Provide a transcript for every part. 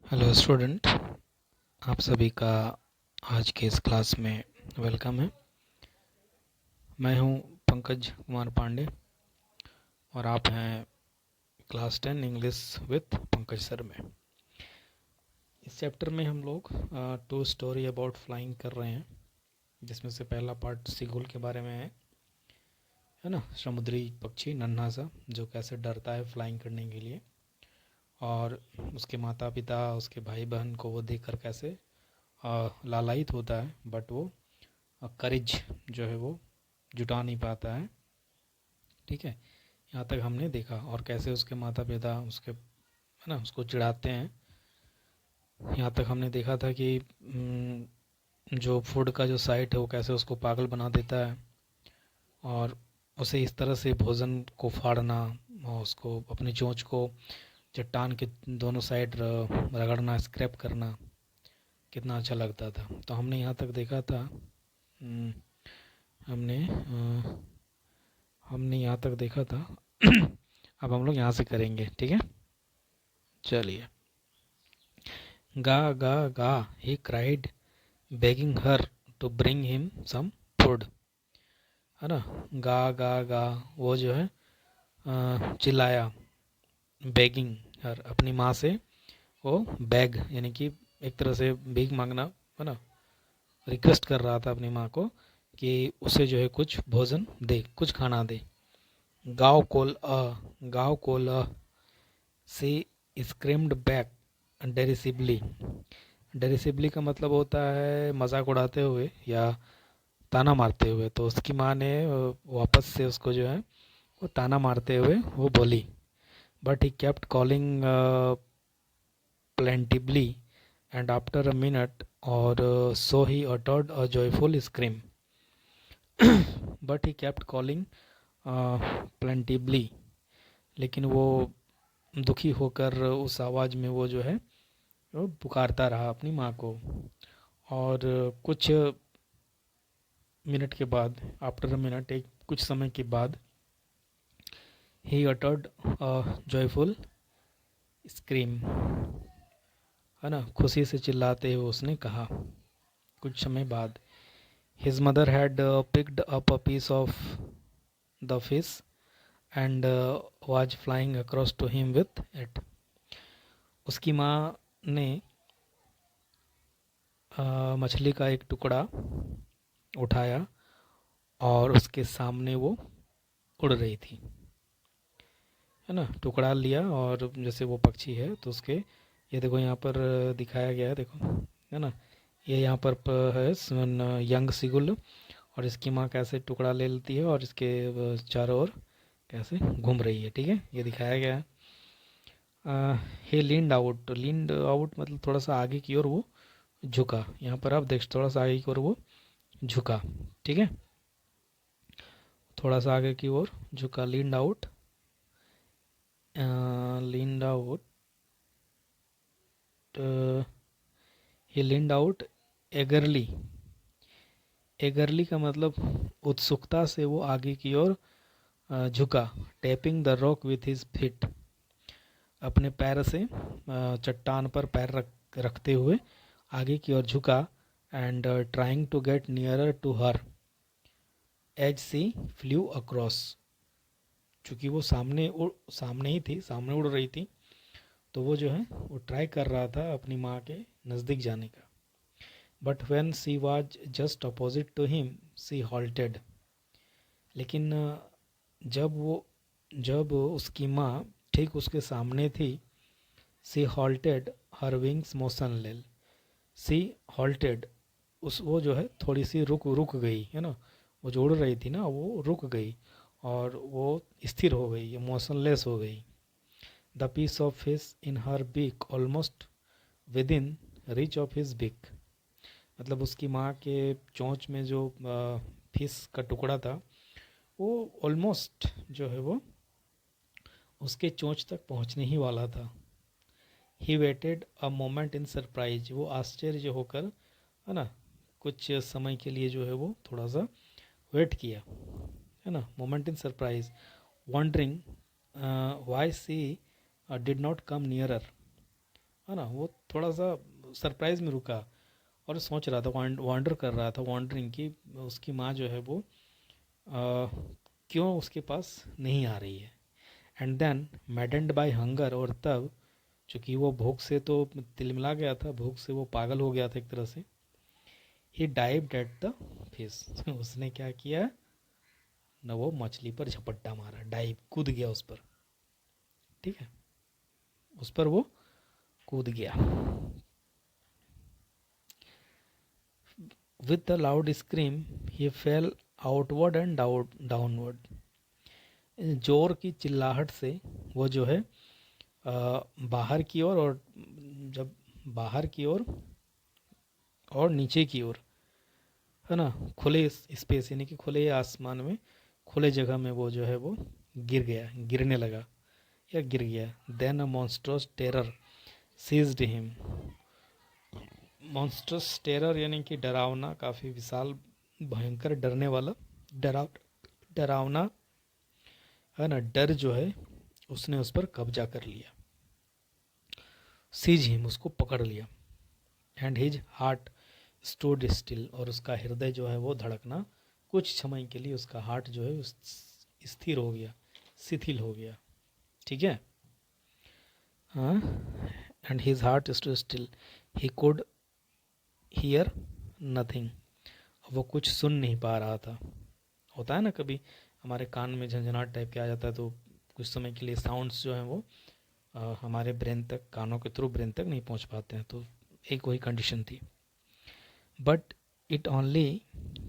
Hello student, आप सभी का आज के इस क्लास में वेलकम है। मैं हूं पंकज कुमार पांडे और आप हैं class 10 English with Pankaj sir में। इस चैप्टर में हम लोग टू स्टोरी अबाउट फ्लाइंग कर रहे हैं, जिसमें से पहला पार्ट सीगुल के बारे में है ना, समुद्री पक्षी नन्हा सा जो कैसे डरता है फ्लाइंग करने के लिए, और उसके माता पिता उसके भाई बहन को वो देखकर कैसे लालायित होता है, बट वो करेज जो है वो जुटा नहीं पाता है। ठीक है, यहाँ तक हमने देखा, और कैसे उसके माता पिता उसके है ना उसको चिढ़ाते हैं। यहाँ तक हमने देखा था कि जो फूड का जो साइट है वो कैसे उसको पागल बना देता है, और उसे इस तरह से भोजन को फाड़ना और उसको अपनी चोंच को चट्टान के दोनों साइड रगड़ना, स्क्रैप करना कितना अच्छा लगता था। तो हमने यहाँ तक देखा था। हम्म, हमने हमने यहाँ तक देखा था। अब हम लोग यहाँ से करेंगे, ठीक है। चलिए। गा गा गा he cried, begging her to bring him some food, है ना। गा गा गा, वो जो है चिल्लाया, बेगिंग हर, अपनी माँ से वो बैग यानी कि एक तरह से भीख मांगना, है ना, रिक्वेस्ट कर रहा था अपनी माँ को कि उसे जो है कुछ भोजन दे, कुछ खाना दे। गाँव कोल सी स्क्रीम्ड बैक डेरिसिबली। डेरिसिबली का मतलब होता है मजाक उड़ाते हुए या ताना मारते हुए। तो उसकी माँ ने वापस से उसको जो है वो ताना मारते हुए वो बोली, but he kept calling plaintively and after a minute or so he uttered a joyful scream. But he kept calling plaintively, लेकिन वो दुखी होकर उस आवाज़ में वो जो है वो पुकारता रहा अपनी माँ को। और कुछ मिनट के बाद, आफ्टर अ मिनट, एक कुछ समय के बाद, ही अटर्ड अ जॉयफुल स्क्रीम, है ना, खुशी से चिल्लाते हुए उसने कहा। कुछ समय बाद, his mother had picked up a piece of the fish and was flying across to him with it. उसकी माँ ने मछली का एक टुकड़ा उठाया और उसके सामने वो उड़ रही थी, है ना। टुकड़ा लिया और जैसे वो पक्षी है तो उसके, ये देखो यहाँ पर दिखाया गया है, देखो, है ना। ये यहाँ पर है यंग सिगुल, और इसकी माँ कैसे टुकड़ा ले लेती है और इसके चारों ओर कैसे घूम रही है, ठीक है, ये दिखाया गया है। हे लींड आउट मतलब थोड़ा सा आगे की ओर वो झुका। यहाँ पर आप देख, थोड़ा सा आगे की ओर वो झुका, ठीक है, थोड़ा सा आगे की ओर झुका। लींड आउट, लींड आउट, ही लींड आउट एगरली। एगरली का मतलब उत्सुकता से वो आगे की ओर झुका। Tapping the rock with his feet, अपने पैर से चट्टान पर पैर रखते हुए आगे की ओर झुका। And trying to get nearer to her as she flew across, चूँकि वो सामने ही थी, सामने उड़ रही थी, तो वो जो है वो ट्राई कर रहा था अपनी माँ के नज़दीक जाने का। But when she was just opposite to him she halted, लेकिन जब उसकी माँ ठीक उसके सामने थी, she halted her wings motionless. She halted, उस वो जो है थोड़ी सी रुक गई, है ना। वो जो उड़ रही थी ना वो रुक गई और वो स्थिर हो गई, मोशनलेस हो गई। The piece of fish in her beak almost within reach of his beak, मतलब उसकी माँ के चोंच में जो फिश का टुकड़ा था वो ऑलमोस्ट जो है वो उसके चोंच तक पहुँचने ही वाला था। He waited a moment in surprise, वो आश्चर्य होकर, है ना, कुछ समय के लिए जो है वो थोड़ा सा वेट किया, है ना, moment in surprise, wondering why she did not come nearer, है ना, वो थोड़ा सा सरप्राइज में रुका और सोच रहा था, वॉन्डर कर रहा था, वॉन्डरिंग कि उसकी माँ जो है वो क्यों उसके पास नहीं आ रही है। And then maddened by hunger, और तब चूंकि वो भूख से तो तिलमिला गया था, भूख से वो पागल हो गया था एक तरह से, ही डाइव्ड एट द फिश उसने क्या किया न, वो मछली पर झपट्टा मारा, डाइव, कूद गया उस पर, ठीक है, उस पर वो कूद गया। With the loud scream he fail outward and downward, जोर की चिल्लाहट से वो जो है बाहर की ओर, और जब बाहर की ओर और नीचे की ओर, है ना, खुले स्पेस यानी कि खुले आसमान में, खुले जगह में वो जो है वो गिर गया, गिरने लगा या गिर गया। Then a monstrous terror seized him, monstrous terror यानी कि डरावना, काफ़ी विशाल, भयंकर, डरने वाला, डरावना, है ना, डर जो है उसने उस पर कब्जा कर लिया। सीज हिम, उसको पकड़ लिया। And his heart stood still, और उसका हृदय जो है वो धड़कना कुछ समय के लिए, उसका हार्ट जो है स्थिर हो गया, शिथिल हो गया, ठीक है। हाँ, and his heart stood still, he could hear nothing, वो कुछ सुन नहीं पा रहा था। होता है ना कभी हमारे कान में झंझनाहट टाइप के आ जाता है, तो कुछ समय के लिए साउंड्स जो हैं वो हमारे ब्रेन तक, कानों के थ्रू ब्रेन तक नहीं पहुंच पाते हैं, तो एक वही कंडीशन थी। But it only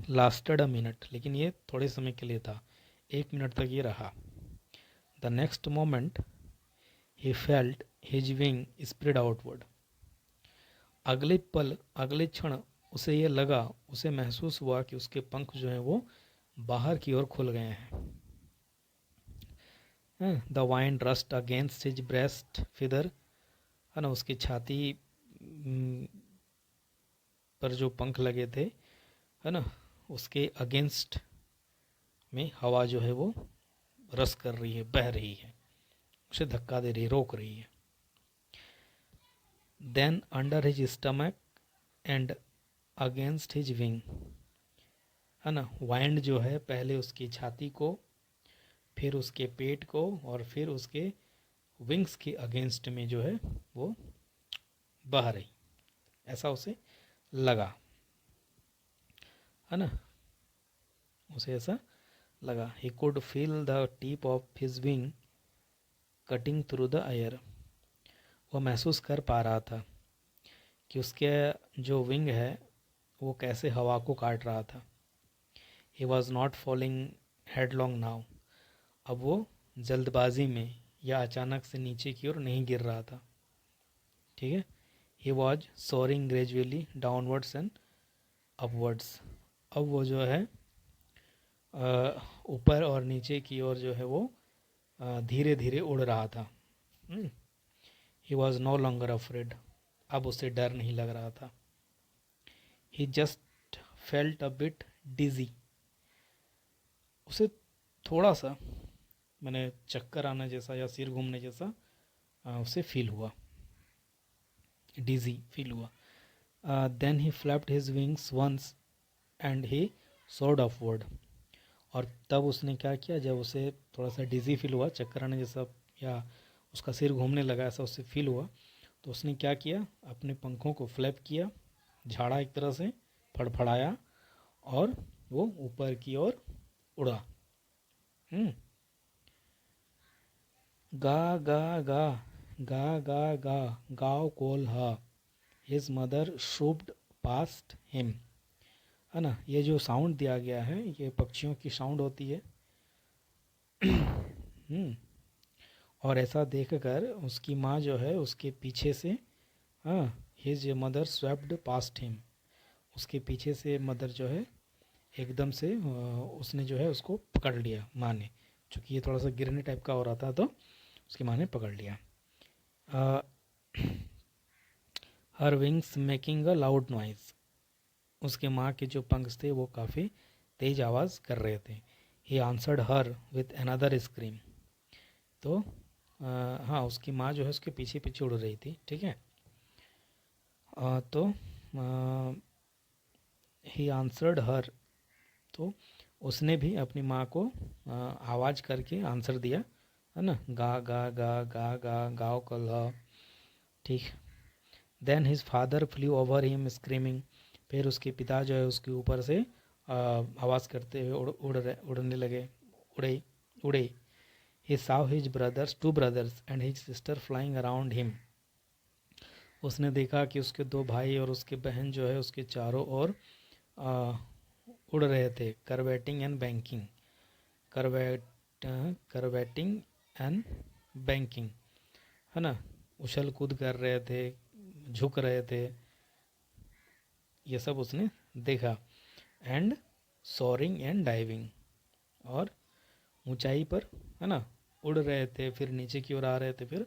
lasted a minute, लेकिन ये थोड़े समय के लिए था, 1 मिनट तक ये रहा। The next moment he felt his wing spread outward, अगले पल, अगले क्षण उसे ये लगा, उसे महसूस हुआ कि उसके पंख जो हैं वो बाहर की ओर खुल गए हैं। The wine rust against his breast feather, है ना, उसकी छाती पर जो पंख लगे थे, है ना, उसके अगेंस्ट में हवा जो है वो रस कर रही है, बह रही है, उसे धक्का दे रही है, रोक रही है। Then under his stomach and against his wing, है ना, वाइंड जो है पहले उसकी छाती को, फिर उसके पेट को, और फिर उसके विंग्स के अगेंस्ट में जो है वो बह रही, ऐसा उसे लगा, है ना, उसे ऐसा लगा। He could feel the tip of his wing cutting through the air, वो महसूस कर पा रहा था कि उसके जो विंग है वो कैसे हवा को काट रहा था। He was not falling headlong now, अब वो जल्दबाजी में या अचानक से नीचे की ओर नहीं गिर रहा था, ठीक है। He was soaring gradually downwards and upwards, अब वो जो है ऊपर और नीचे की ओर जो है वो धीरे धीरे उड़ रहा था। He was no longer afraid, अब उसे डर नहीं लग रहा था। He just felt a bit dizzy, उसे थोड़ा सा मैंने चक्कर आने जैसा या सिर घूमने जैसा उसे फील हुआ, डिजी फील हुआ। Then he flapped his wings once and he soared upward, और तब उसने क्या किया, जब उसे थोड़ा सा डिजी फील हुआ, चक्कर आने जैसा या उसका सिर घूमने लगा ऐसा उसे फील हुआ, तो उसने क्या किया, अपने पंखों को फ्लैप किया, झाड़ा एक तरह से, फड़फड़ाया, और वो ऊपर की ओर उड़ा। गा गा गा, गा गा गा, गाओ कोल हा, हिज मदर शूप्ड पास्ट हिम, है ना, ये जो साउंड दिया गया है ये पक्षियों की साउंड होती है। और ऐसा देखकर उसकी माँ जो है उसके पीछे से, हाँ, his mother swept past him, उसके पीछे से मदर जो है एकदम से उसने जो है उसको पकड़ लिया, माँ ने, चूँकि ये थोड़ा सा गिरने टाइप का हो रहा था तो उसकी माँ ने पकड़ लिया। हर wings making a loud noise, उसके माँ के जो पंख थे वो काफ़ी तेज आवाज़ कर रहे थे। He answered her with another scream, तो हाँ, उसकी माँ जो है उसके पीछे पीछे उड़ रही थी, ठीक है। तो ही आंसर्ड हर, तो उसने भी अपनी माँ को आवाज़ करके आंसर दिया, है ना, गा गा गा गा गा गाओ कल, ठीक। Then his father flew over him screaming, फिर उसके पिता जो है उसके ऊपर से आवाज़ करते हुए उड़ने लगे, उड़े उड़े। He saw his brothers, two brothers and his sister flying around him, उसने देखा कि उसके दो भाई और उसके बहन जो है उसके चारों ओर उड़ रहे थे। करवेटिंग एंड बैंकिंग, करवेटिंग एंड बैंकिंग, है ना, उछल कूद कर रहे थे, झुक रहे थे, ये सब उसने देखा। एंड सोरिंग एंड डाइविंग, और ऊंचाई पर, है ना, उड़ रहे थे, फिर नीचे की ओर आ रहे थे, फिर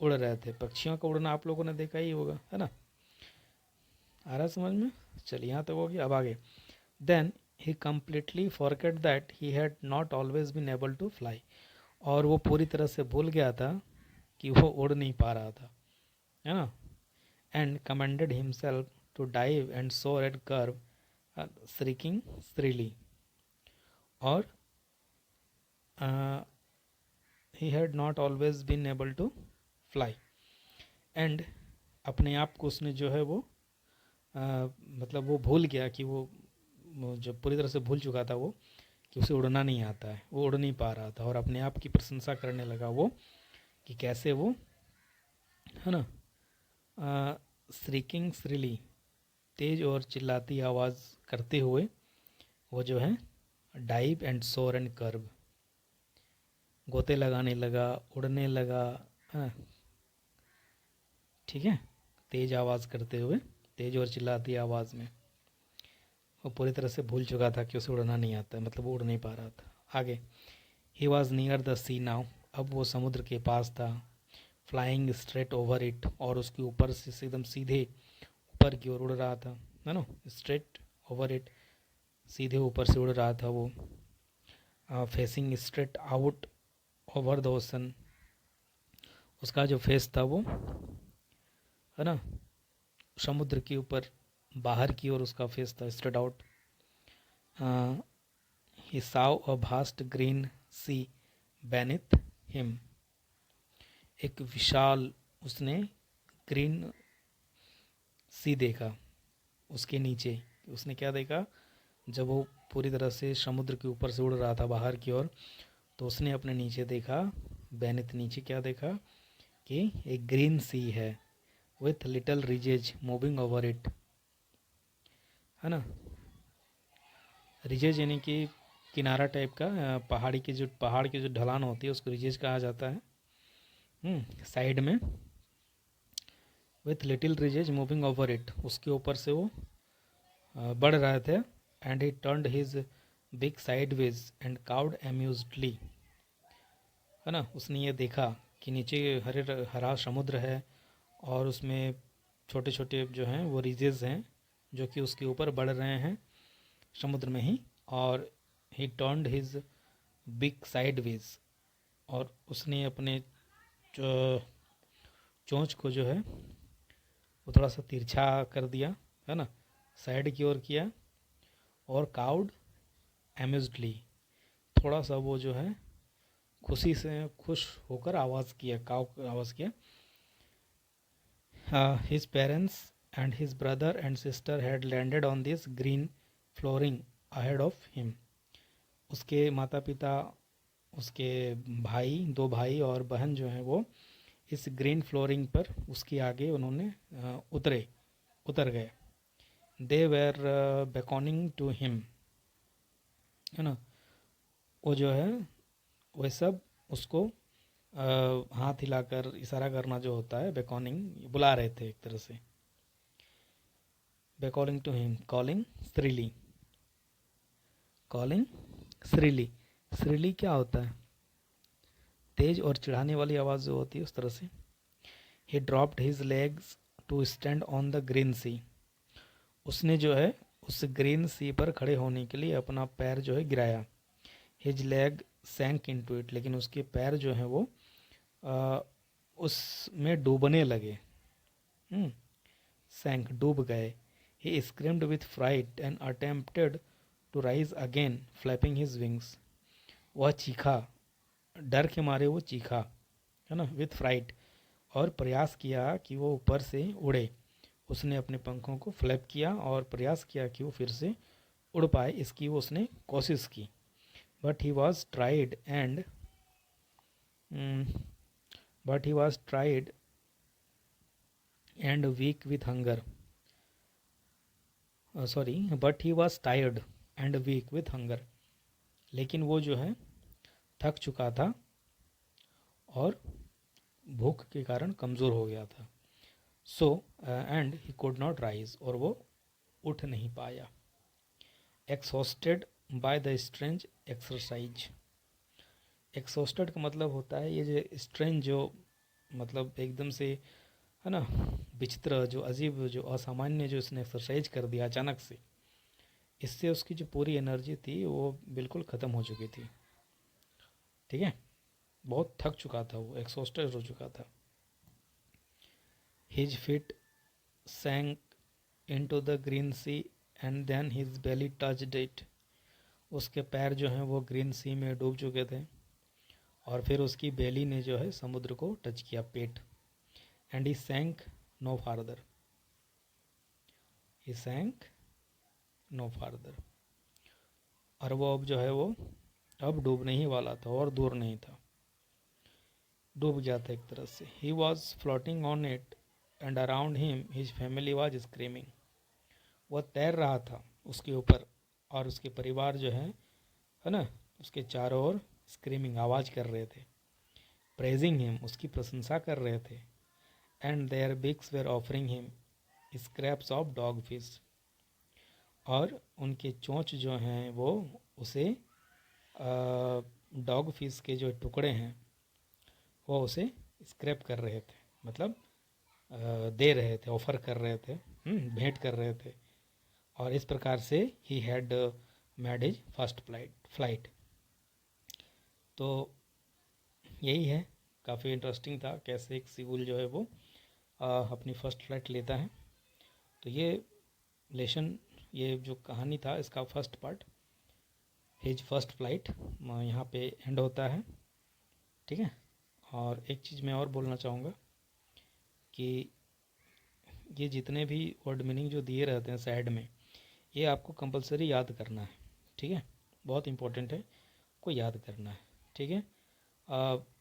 उड़ रहे थे। पक्षियों का उड़ना आप लोगों ने देखा ही होगा, है ना, आ रहा समझ में। चलिए यहाँ तक हो गया, अब आगे। Then he completely forget that he had not always been able to fly, और वो पूरी तरह से भूल गया था कि वो उड़ नहीं पा रहा था, है ना। And commanded himself to dive and soar at curve shrieking shrilly, और he had not always been able to fly, and अपने आप को उसने जो है वो मतलब वो भूल गया कि वो जब पूरी तरह से भूल चुका था वो, कि उसे उड़ना नहीं आता है, वो उड़ नहीं पा रहा था, और अपने आप की प्रशंसा करने लगा वो कि कैसे वो, है ना, श्रीकिंग श्रीली, तेज और चिल्लाती आवाज़ करते हुए वो जो है डाइव एंड सोर एंड कर्व, गोते लगाने लगा, उड़ने लगा, हाँ, ठीक है, तेज आवाज़ करते हुए, तेज और चिल्लाती आवाज़ में। वो पूरी तरह से भूल चुका था कि उसे उड़ना नहीं आता, मतलब वो उड़ नहीं पा रहा था। आगे, he was near the sea now, अब वो समुद्र के पास था। फ्लाइंग स्ट्रेट ओवर इट, और उसके ऊपर से एकदम सीधे ऊपर की ओर उड़ रहा था, है ना, स्ट्रेट ओवर इट, सीधे ऊपर से उड़ रहा था वो। Facing straight out over the ocean, उसका जो फेस था वो, है ना, समुद्र के ऊपर बाहर की ओर उसका फेस था, स्ट्रेट आउट। ही साव अ भास्ट ग्रीन सी बेनिथ हिम, एक विशाल उसने ग्रीन सी देखा उसके नीचे। उसने क्या देखा, जब वो पूरी तरह से समुद्र के ऊपर से उड़ रहा था बाहर की ओर, तो उसने अपने नीचे देखा, बेनिथ, नीचे क्या देखा कि एक ग्रीन सी है with little ridges moving over it, है ना। रिजेज यानी कि किनारा टाइप का, पहाड़ की जो ढलान होती है उसको रिजेज कहा जाता है। साइड में with little ridges moving over it, उसके ऊपर से वो बढ़ रहे थे। And he turned his big sideways and cawed amusedly, है ना, उसने ये देखा कि नीचे हरा समुद्र है, और उसमें छोटे छोटे जो हैं वो रिजेस हैं जो कि उसके ऊपर बढ़ रहे हैं समुद्र में ही। और ही टर्न्ड हिज बिग साइडवेज, और उसने अपने चोंच को जो है वो थोड़ा सा तिरछा कर दिया, है ना, साइड की ओर किया। और काउड एम्यूज्डली, थोड़ा सा वो जो है खुशी से खुश होकर आवाज़ किया, काव आवाज़ किया। His parents and his brother and sister had landed on this green flooring ahead of him, उसके माता पिता, उसके भाई, दो भाई और बहन जो हैं वो इस ग्रीन फ्लोरिंग पर उसके आगे उन्होंने उतर गए। दे वेर बेकॉनिंग टू हिम, है ना, वो जो है वे सब उसको हाथ हिलाकर इशारा करना जो होता है, बेकॉनिंग, बुला रहे थे एक तरह से। बेकॉलिंग टू हिम, कॉलिंग श्रीली, कॉलिंग श्रीली, श्रीली क्या होता है, तेज और चिढ़ाने वाली आवाज़ जो होती है, उस तरह से। He dropped his legs to stand on the green sea, उसने जो है उस ग्रीन सी पर खड़े होने के लिए अपना पैर जो है गिराया। हिज लेग सैंक इनटू इट, लेकिन उसके पैर जो हैं वो उसमें डूबने लगे। sank, डूब गए. He screamed with fright and attempted to rise again, flapping his wings. वह चीखा, डर के मारे वो चीखा, है ना, विथ फ्राइट, और प्रयास किया कि वो ऊपर से उड़े. उसने अपने पंखों को फ्लैप किया और प्रयास किया कि वो फिर से उड़ पाए, इसकी वो उसने कोशिश की. But he was tired and weak with hunger. But he was tired and weak with hunger. लेकिन वो जो है थक चुका था और भूख के कारण कमज़ोर हो गया था. So and he could not rise, और वो उठ नहीं पाया. Exhausted by the strange exercise. Exhausted का मतलब होता है ये जो स्ट्रेंज, जो मतलब एकदम से, है ना, विचित्र, जो अजीब, जो असामान्य, जो इसने एक्सरसाइज कर दिया अचानक से, इससे उसकी जो पूरी एनर्जी थी वो बिल्कुल ख़त्म हो चुकी थी. ठीक है, बहुत थक चुका था वो, एक्सॉस्टेड हो चुका था. His feet sank into the green sea and then his belly touched it. उसके पैर जो हैं वो ग्रीन सी में डूब चुके थे और फिर उसकी बेली ने जो है समुद्र को टच किया, पेट. And he sank no farther. He sank no farther. और वो अब जो है वो अब डूबने ही वाला था और दूर नहीं था, डूब गया था एक तरह से. He was floating on it and around him his family was screaming. वह तैर रहा था उसके ऊपर और उसके परिवार जो है ना, उसके चारों ओर स्क्रीमिंग, आवाज़ कर रहे थे. प्रेजिंग हिम, उसकी प्रशंसा कर रहे थे. And their beaks were offering him scraps of dogfish. और उनके चोंच जो हैं वो उसे डॉग फिश के जो टुकड़े हैं वो उसे स्क्रैप कर रहे थे, मतलब दे रहे थे, ऑफ़र कर रहे थे, भेंट कर रहे थे. और इस प्रकार से he had made his first flight. तो यही है, काफ़ी इंटरेस्टिंग था कैसे एक सीगुल जो है वो अपनी फ़र्स्ट फ्लाइट लेता है. तो ये लेसन, ये जो कहानी था इसका first part, his first flight, यहाँ पे एंड होता है. ठीक है. और एक चीज़ मैं और बोलना चाहूँगा कि ये जितने भी वर्ड मीनिंग जो दिए रहते हैं साइड में, ये आपको कंपलसरी याद करना है. ठीक है, बहुत इम्पोर्टेंट है, को याद करना है. ठीक है.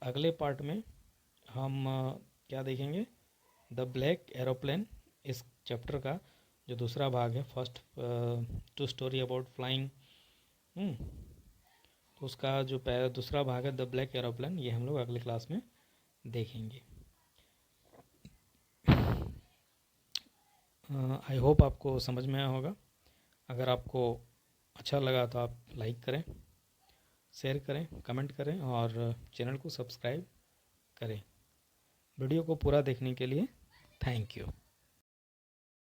अगले पार्ट में हम क्या देखेंगे, द ब्लैक एरोप्लेन. इस चैप्टर का जो दूसरा भाग है, first two story about flying, तो उसका जो दूसरा भाग है द ब्लैक एरोप्लेन, ये हम लोग अगले क्लास में देखेंगे. आई होप आपको समझ में आया होगा. अगर आपको अच्छा लगा तो आप लाइक करें, शेयर करें, कमेंट करें और चैनल को सब्सक्राइब करें. वीडियो को पूरा देखने के लिए थैंक यू.